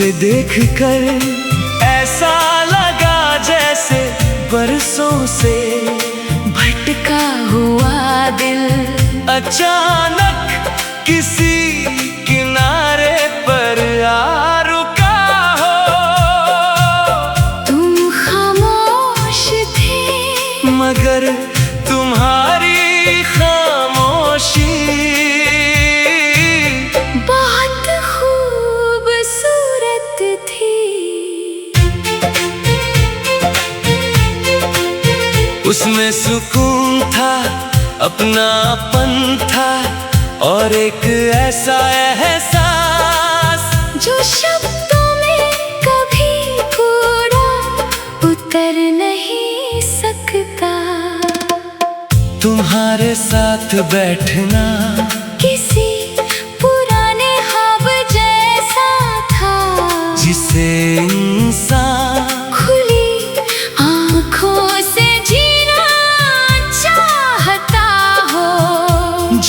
उसे देखकर ऐसा लगा जैसे बरसों से भटका हुआ दिल अचानक किसी किनारे पर आ रुका हो। तुम खामोश थे मगर तुम्हारी खामोशी बहुत खूबसूरत थी। उसमें सुकून था, अपनापन था और एक ऐसा एहसास जो शब्दों में कभी पूरा उतर नहीं सकता। तुम्हारे साथ बैठना किसी पुराने ख्वाब जैसा था, जिसे इंसान खुली आँखों से जीना चाहता हो।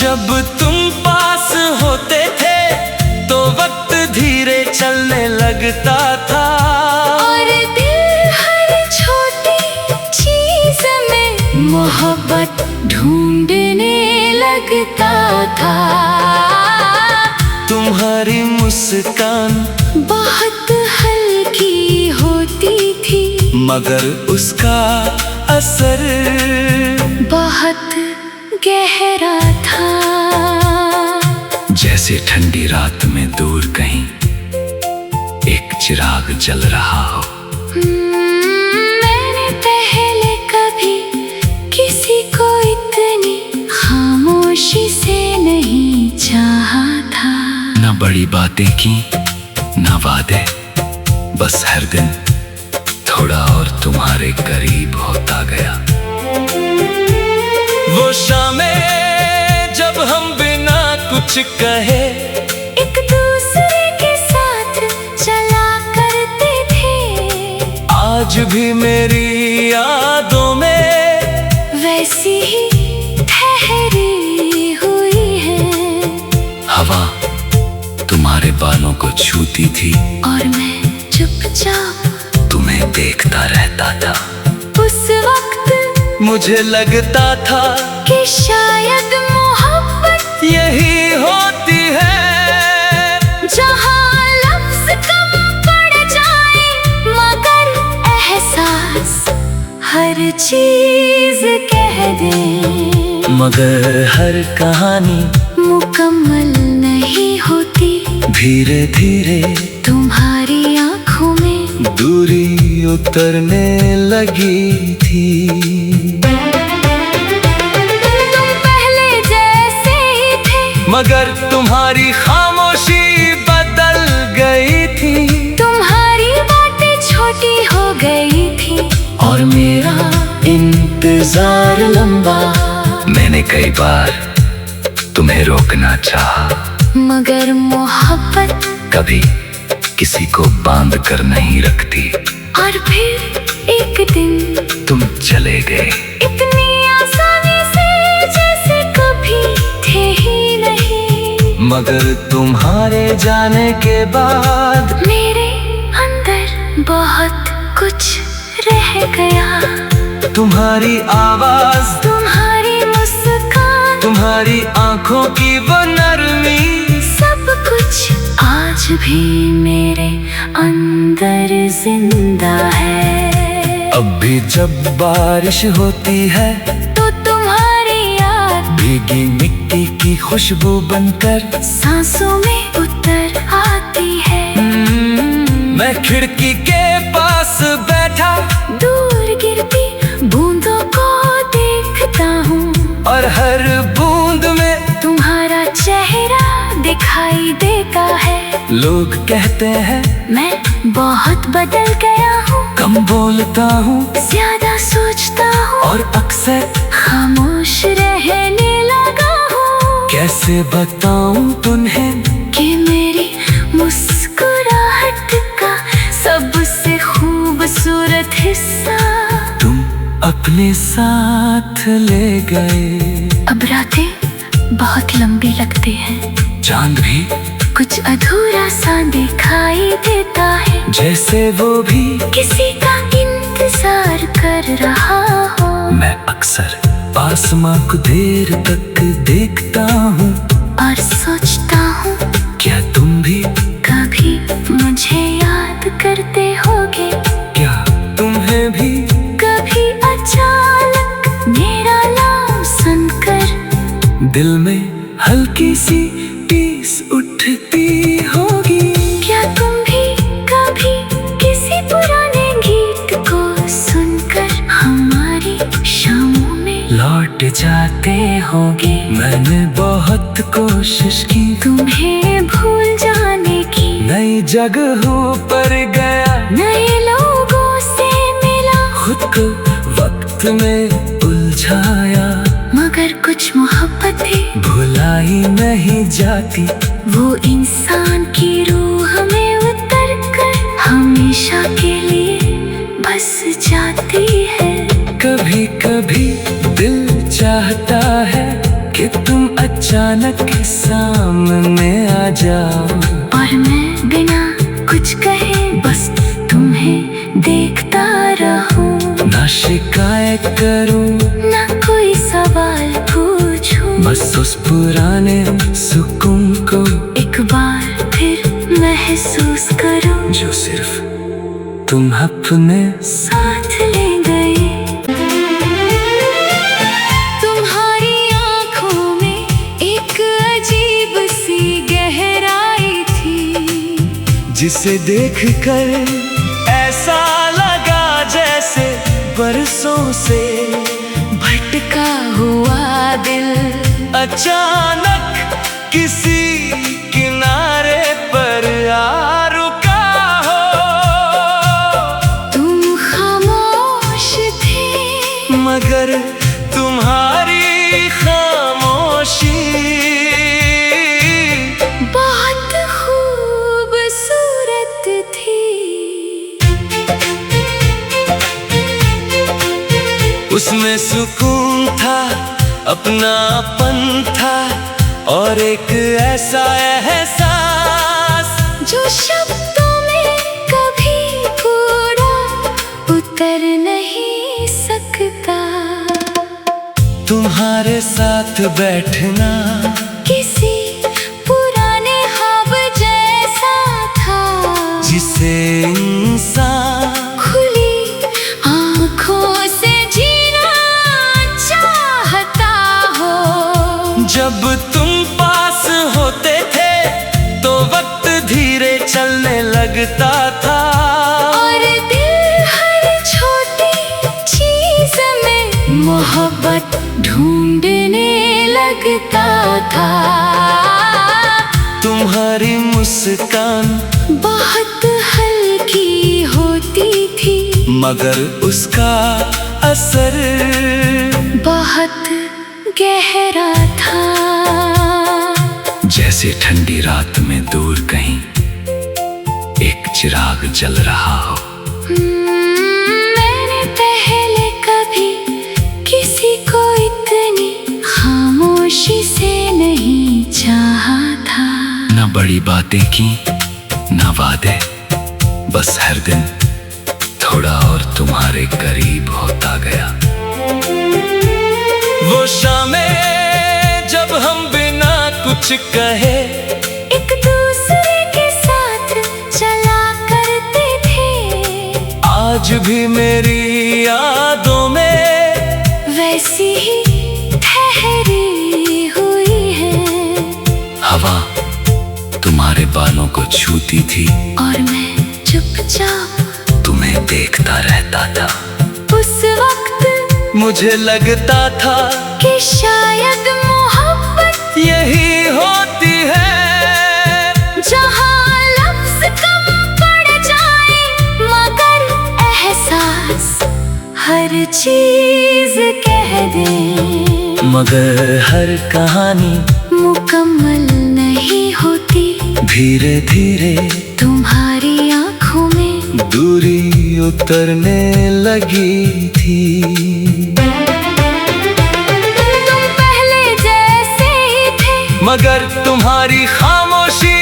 जब तुम पास होते थे तो वक्त धीरे चलने लगता था और दिल हर छोटी चीज में मोहब्बत ढूंढने लगता था। तुम्हारी मुस्कान बहुत हल्की होती थी मगर उसका असर बहुत गहरा था। जैसे ठंडी रात में दूर कहीं एक चिराग जल रहा हो। मैंने पहले कभी किसी को इतनी खामोशी से नहीं चाहा था। न बड़ी बातें की न वादे, बस हर दिन थोड़ा और तुम्हारे करीब होता गया। वो शामें जब हम बिना कुछ कहे एक दूसरे के साथ चला करते थे, आज भी मेरी यादों में वैसी ही ठहरी हुई है। हवा तुम्हारे बालों को छूती थी और मैं चुपचाप तुम्हें देखता रहता था। उस वक्त मुझे लगता था कि शायद मोहब्बत यही होती है जहाँ लफ्ज कम पड़ जाए मगर एहसास हर चीज कह दे। मगर हर कहानी मुकम्मल नहीं होती, धीरे धीरे तुम्हारी आंखों में दूरी उतरने लगी थी। तुम पहले जैसे ही थे मगर तुम्हारी खामोशी बदल गई थी। तुम्हारी बातें छोटी हो गई थी और मेरा इंतजार लंबा। मैंने कई बार तुम्हें रोकना चाहा मगर मोहब्बत कभी किसी को बांध कर नहीं रखती। और फिर एक दिन तुम चले गए इतनी आसानी से जैसे कभी थे ही नहीं। मगर तुम्हारे जाने के बाद मेरे अंदर बहुत कुछ रह गया। तुम्हारी आवाज, तुम्हारी मुस्कान, तुम्हारी आंखों की वो नरमी, सब कुछ आज भी मेरे अंदर जिंदा है। अब भी जब बारिश होती है तो तुम्हारी याद भीगी मिट्टी की खुशबू बनकर सांसों में उतर आती है। मैं खिड़की के पास बैठा दूर गिरती बूंदों को देखता हूँ और हर बूंद में तुम्हारा चेहरा दिखाई देता है। लोग कहते हैं मैं बहुत बदल गया हूँ, कम बोलता हूँ ज्यादा सोचता हूँ और अक्सर खामोश रहने लगा हूँ। कैसे बताऊं तुम्हें कि मेरी मुस्कुराहट का सबसे खूबसूरत हिस्सा तुम अपने साथ ले गए। अब रातें बहुत लंबी लगती हैं, चांद भी कुछ अधूरा सा दिखाई देता है, जैसे वो भी किसी का इंतजार कर रहा हो। मैं अक्सर आसमां को देर तक देखता हूँ और सोचता हूँ क्या तुम भी कभी मुझे याद करते होगे। क्या तुम्हें भी कभी अचानक मेरा नाम सुनकर दिल में हल्की सी टीस उठती होगी। क्या तुम भी कभी किसी पुराने गीत को सुनकर हमारी शामों में लौट जाते होगे। मैंने बहुत कोशिश की तुम्हें भूल जाने की, नई जगहों पर गया, नए लोगों से मिला, खुद को वक्त में उलझाया, मगर कुछ मोहब्बतें भुलाई नहीं जाती। वो इंसान की रूह में उतर कर हमेशा के लिए बस जाती है। कभी कभी दिल चाहता है कि तुम अचानक सामने आ जाओ, और मैं बिना कुछ कहे बस तुम्हें देखता रहूं। ना शिकायत करूं, ना कोई सवाल पूछूं, बस उस पुराने सुकून को एक बार फिर महसूस करूं जो सिर्फ तुम अपने साथ ले गए। तुम्हारी आंखों में एक अजीब सी गहराई थी, जिसे देखकर ऐसा लगा जैसे बरसों से भटका हुआ दिल अचानक किसी किनारे पर आ रुका हो। तुम खामोश थे, मगर तुम्हारी खामोशी बहुत खूबसूरत थी। उसमें सुकून था, अपनापन था, और एक ऐसा एहसास जो शब्दों में कभी पूरा उतर नहीं सकता। तुम्हारे साथ बैठना किसी पुराने ख्वाब जैसा था, जिसे इंसान खुली आंखों से जीना चाहता हो। जब तुम पास होते थे तो वक्त धीरे चलने लगता था, और दिल हर छोटी चीज में मोहब्बत ढूंढने लगता था। तुम्हारी मुस्कान बहुत हल्की होती थी, मगर उसका असर बहुत गहरा था। जैसे ठंडी रात में दूर कहीं एक चिराग जल रहा हो। मैंने पहले कभी किसी को इतनी खामोशी से नहीं चाहा था। न बड़ी बातें की, न वादे, बस हर दिन थोड़ा और तुम्हारे करीब होता गया। वो शामें जब हम बिना कुछ कहे एक दूसरे के साथ चला करते थे, आज भी मेरी यादों में वैसी ही ठहरी हुई है। हवा तुम्हारे बालों को छूती थी, और मैं चुपचाप तुम्हें देखता रहता था। उस वक्त मुझे लगता था कि शायद मोहब्बत यही होती है, जहाँ लफ्ज कम पड़ जाए मगर एहसास हर चीज कह दे। मगर हर कहानी मुकम्मल नहीं होती, धीरे धीरे तुम्हारी आंखों में दूरी उतरने लगी थी। तुम पहले जैसे ही थे, मगर तुम्हारी खामोशी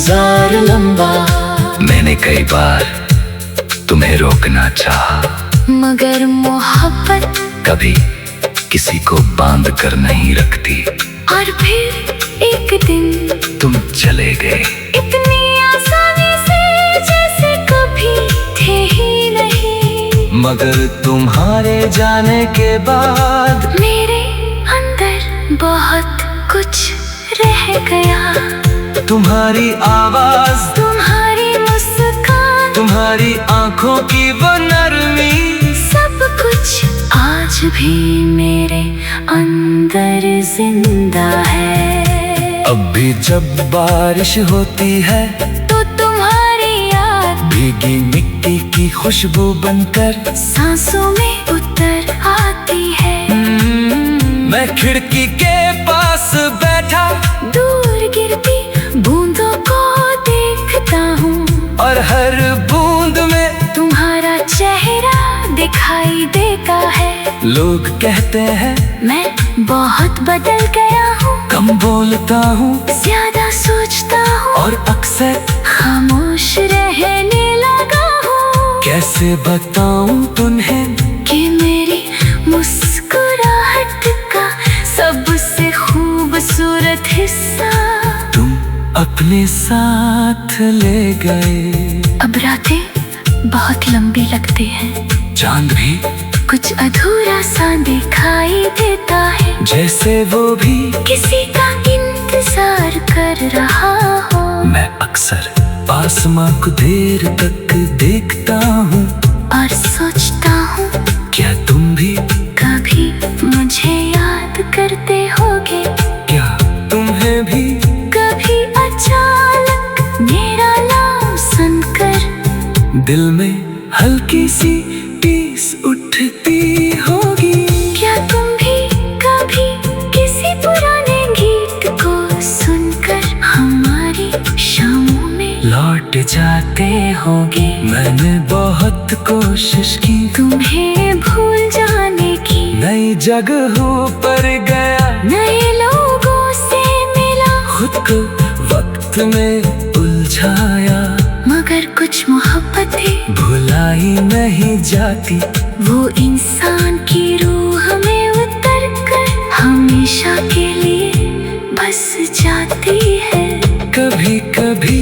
इंतजार लंबा। मैंने कई बार तुम्हें रोकना चाहा, मगर मोहब्बत कभी किसी को बांध कर नहीं रखती। और फिर एक दिन तुम चले गए, इतनी आसानी से जैसे कभी थे ही नहीं। मगर तुम्हारे जाने के बाद मेरे अंदर बहुत कुछ रह गया। तुम्हारी आवाज, तुम्हारी मुस्कान, तुम्हारी आंखों की वो नरमी, सब कुछ आज भी मेरे अंदर जिंदा है। अब भी जब बारिश होती है तो तुम्हारी याद भीगी मिट्टी की खुशबू बनकर सांसों में उतर आती है। मैं खिड़की के पास बैठा दूर गिरती बूंदों को देखता हूँ, और हर बूंद में तुम्हारा चेहरा दिखाई देता है। लोग कहते हैं मैं बहुत बदल गया हूँ, कम बोलता हूँ ज्यादा सोचता हूँ, और अक्सर खामोश रहने लगा हूँ। कैसे बताऊं तुम्हें कि मेरी मुस्कुराहट का सबसे खूबसूरत हिस्सा तुम अपने साथ ले गए। अब रातें बहुत लंबी लगती हैं, चांद भी कुछ अधूरा सा दिखाई देता है, जैसे वो भी किसी का इंतजार कर रहा हो। मैं अक्सर आसमां को देर तक देखता हूँ और सोचता हूँ क्या तुम भी कभी मुझे याद करते होगे। क्या तुम्हें भी कभी अचानक मेरा नाम सुनकर दिल में हल्की सी टीस उठती होगी। क्या तुम भी कभी किसी पुराने गीत को सुनकर हमारी शामों में लौट जाते होगे। मैंने बहुत कोशिश की तुम्हें भूल जाने की, नई जगहों पर गया, नए लोगों से मिला, खुद को वक्त में उलझाया, मगर कुछ मोहब्बतें भुलाई नहीं जाती। वो इंसान की रूह में उतर कर हमेशा के लिए बस जाती है। कभी कभी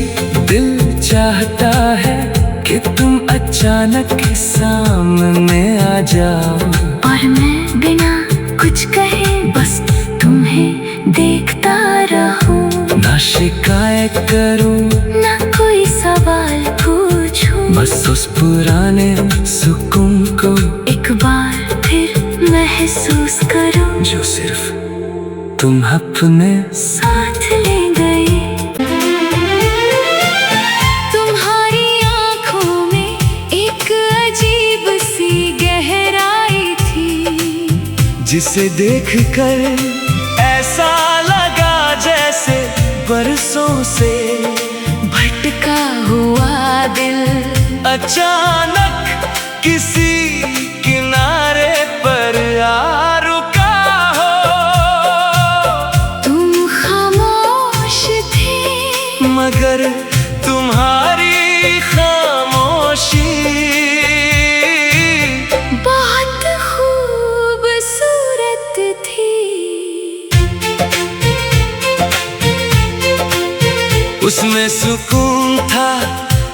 दिल चाहता है कि तुम अचानक सामने आ जाओ, और मैं बिना कुछ कहे बस तुम्हें देखता रहूं। ना शिकायत करूं, ना कोई सवाल पूछूं, बस उस पुराने सुकून को एक बार फिर महसूस करूं, जो सिर्फ तुम अपने साथ ले गए। तुम्हारी आंखों में एक अजीब सी गहराई थी, जिसे देखकर ऐसा लगा जैसे बरसों से भटका हुआ दिल अचानक किसी किनारे पर आ रुका हो। तुम खामोश थे, मगर तुम्हारी खामोशी बहुत खूबसूरत थी। उसमें सुकून था,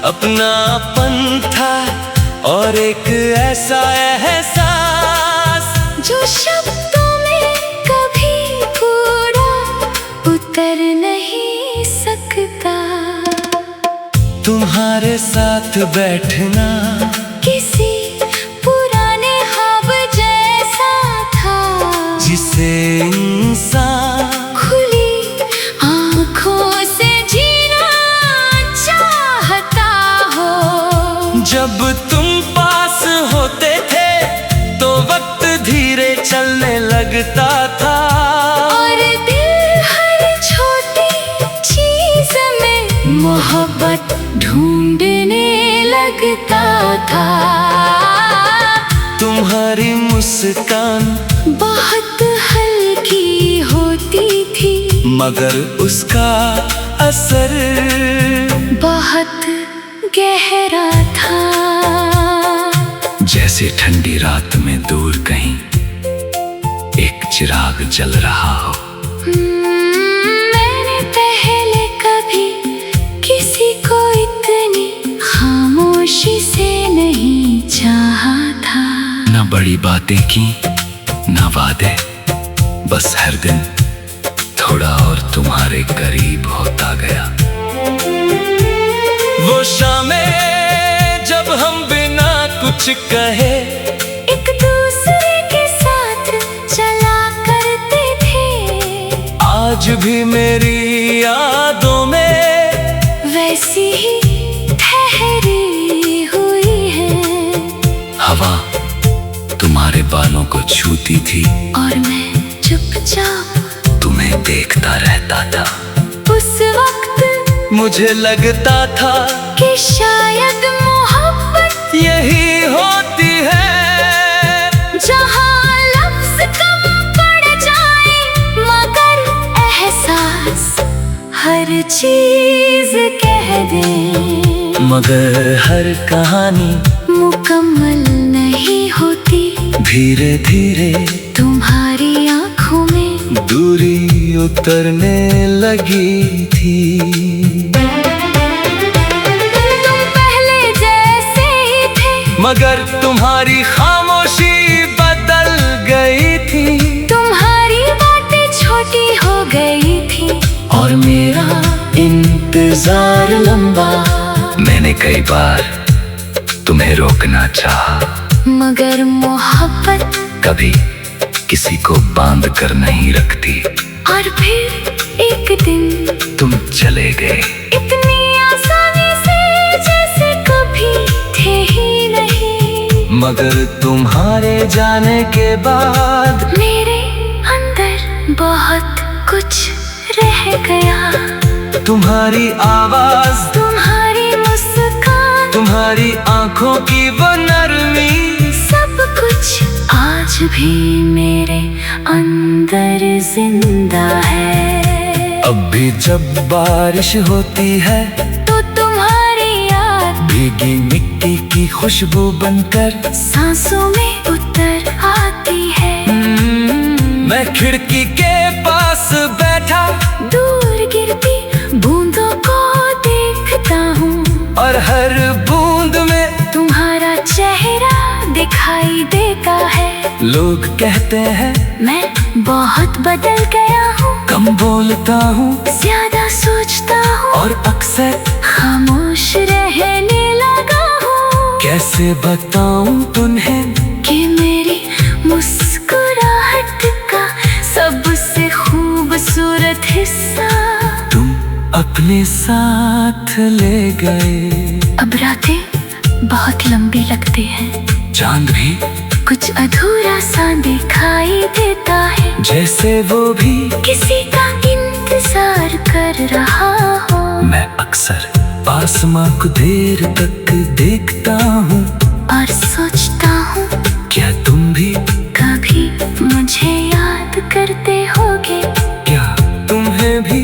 अपनापन था, और एक ऐसा एहसास जो शब्दों में कभी पूरा उतर नहीं सकता। तुम्हारे साथ बैठना किसी पुराने ख्वाब जैसा था, जिसे इंसान खुली आँखों से जीना चाहता हो। जब तुम पास होते थे तो वक्त धीरे चलने लगता था, और दिल हर छोटी चीज में मोहब्बत ढूंढने लगता था। तुम्हारी मुस्कान बहुत हल्की होती थी, मगर उसका असर बहुत गहरा था। जैसे ठंडी रात में दूर कहीं एक चिराग जल रहा हो। मैंने पहले कभी किसी को इतनी खामोशी से नहीं चाहा था। न बड़ी बातें की न वादे, बस हर दिन थोड़ा और तुम्हारे करीब होता गया। वो शामें जब हम बिना कुछ कहे एक दूसरे के साथ चला करते थे, आज भी मेरी यादों में वैसी ही ठहरी हुई है। हवा तुम्हारे बालों को छूती थी और मैं चुपचाप तुम्हें देखता रहता था। उस वक्त मुझे लगता था कि शायद मोहब्बत यही होती है, जहाँ लफ्ज कम पड़ जाए मगर एहसास हर चीज कह दे। मगर हर कहानी मुकम्मल नहीं होती। धीरे धीरे तुम्हारी आंखों में दूरी उतरने लगी थी। तुम पहले जैसे ही थे, मगर तुम्हारी खामोशी बदल गई थी। तुम्हारी बातें छोटी हो गई थी और मेरा इंतजार लंबा। मैंने कई बार तुम्हें रोकना चाहा, मगर मोहब्बत कभी किसी को बांध कर नहीं रखती। और फिर एक दिन तुम चले गए इतनी आसानी से जैसे कभी थे ही नहीं। मगर तुम्हारे जाने के बाद मेरे अंदर बहुत कुछ रह गया। तुम्हारी आवाज, तुम्हारी मुस्कान, तुम्हारी आंखों की वो नरमी, सब कुछ आज भी मेरे अंदर जिंदा है। अब भी जब बारिश होती है तो तुम्हारी याद भीगी मिट्टी की खुशबू बनकर सांसों में उतर आती है। मैं खिड़की के पास बैठा दूर गिरती बूंदों को देखता हूँ, और हर बूंद में तुम्हारा चेहरा दिखाई देता है। लोग कहते हैं मैं बहुत बदल गया हूँ, कम बोलता हूँ ज्यादा सोचता हूँ और अक्सर खामोश रहने लगा हूँ। कैसे बताऊं तुम्हें कि मेरी मुस्कुराहट का सबसे खूबसूरत हिस्सा तुम अपने साथ ले गए। अब रातें बहुत लंबी लगती हैं, चांद भी कुछ अधूरा सा दिखाई देता है, जैसे वो भी किसी का इंतजार कर रहा हो। मैं अक्सर आसमां को देर तक देखता हूँ और सोचता हूँ क्या तुम भी कभी मुझे याद करते होगे। क्या तुम्हें भी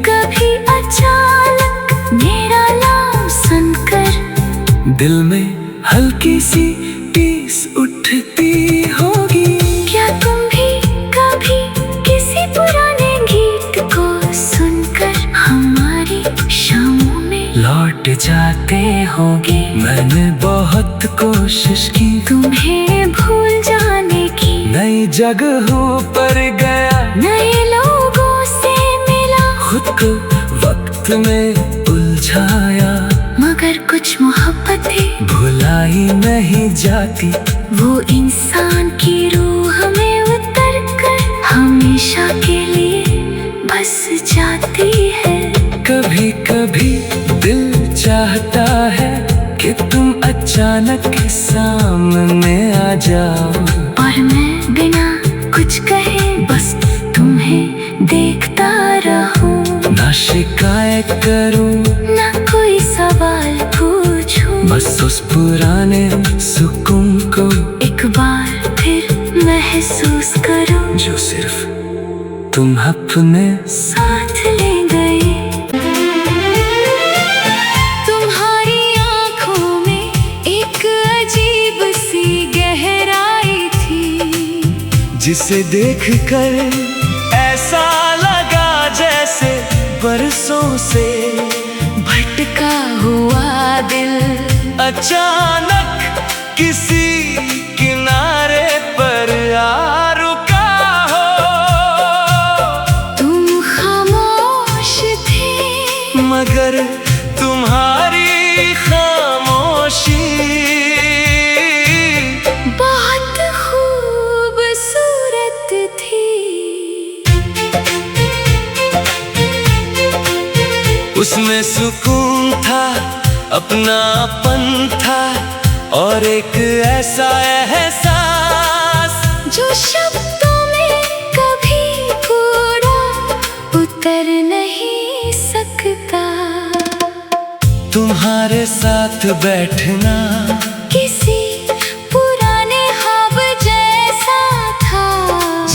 कभी अचानक मेरा नाम सुनकर दिल में हल्की सी टीस उठती होगी। क्या तुम भी कभी किसी पुराने गीत को सुनकर हमारी शामों में लौट जाते होगे। मैंने बहुत कोशिश की तुम्हें भूल जाने की, नई जगहों पर गया, नए लोगों से मिला, खुद को वक्त में उलझाया, मगर कुछ मोहब्बतें भुलाई नहीं जाती। वो इंसान की रूह में उतर कर हमेशा के लिए बस जाती है। कभी कभी दिल चाहता है कि तुम अचानक सामने आ जाओ, और मैं बिना कुछ कहे बस तुम्हें देखता रहूं। ना शिकायत करूं, ना कोई सवाल पूछूं, बस उस पुराने सुकून को एक बार फिर महसूस करूं, जो सिर्फ तुम अपने साथ ले गए। से देखकर ऐसा लगा जैसे बरसों से भटका हुआ दिल अचानक किसी किनारे पर आ रुका हो। तुम खामोश थे मगर तुम्हारी खामोशी बहुत खूबसूरत थी। उसमें सुकून था, अपनापन था और एक ऐसा एहसास जो शब्दों में कभी पूरा उतर नहीं सकता। तुम्हारे साथ बैठना किसी पुराने ख्वाब जैसा था,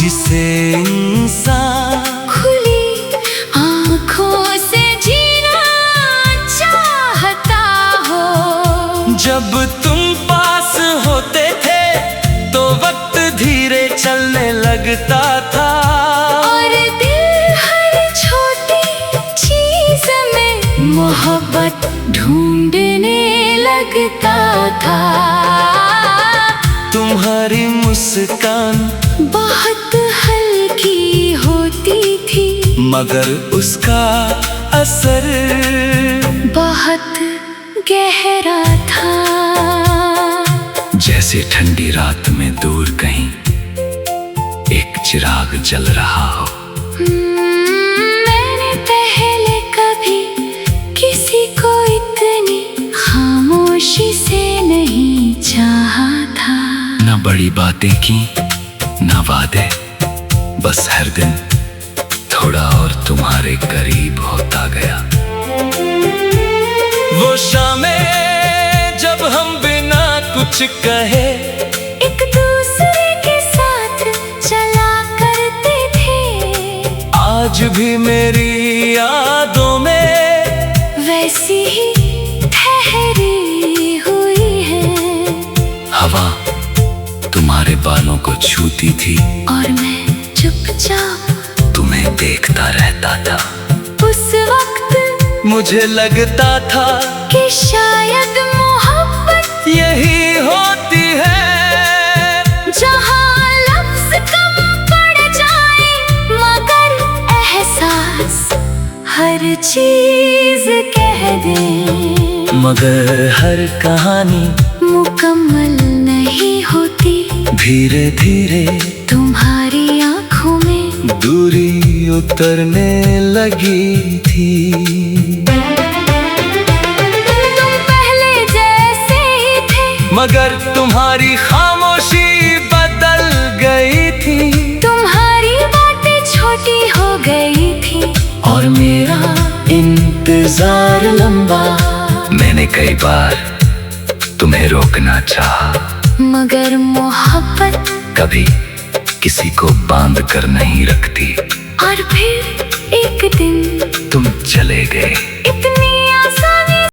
जिसे इंसान खुली आँखों से जीना चाहता हो। जब तुम पास होते थे तो वक्त धीरे चलने लगता था और दिल हर छोटी चीज में मोहब्बत ढूंढने लगता था। तुम्हारी मुस्कान बहुत हल्की होती थी मगर उसका असर बहुत गहरा था। जैसे ठंडी रात में दूर कहीं एक चिराग जल रहा हो। मैंने पहले कभी किसी को इतनी खामोशी से नहीं चाहा था। न बड़ी बातें की न वादे, बस हर दिन थोड़ा और तुम्हारे करीब होता गया। वो शामें जब हम बिना कुछ कहे एक दूसरे के साथ चला करते थे, आज भी मेरी यादों में वैसी ही ठहरी हुई है। हवा तुम्हारे बालों को छूती थी और मैं चुपचाप तुम्हें देखता रहता था। उस वक्त मुझे लगता था कि शायद मोहब्बत यही होती है जहाँ लफ्ज कम पड़ जाए मगर एहसास हर चीज कह दे। मगर हर कहानी मुकम्मल नहीं होती, धीरे धीरे तुम्हारी आंखों में दूरी उतरने लगी थी। तुम पहले जैसे ही थे मगर तुम्हारी खामोशी बदल गई थी। तुम्हारी बातें छोटी हो गई थी और मेरा इंतजार लंबा। मैंने कई बार तुम्हें रोकना चाहा मगर मोहब्बत कभी किसी को बांध कर नहीं रखती। और फिर एक दिन तुम चले गए इतनी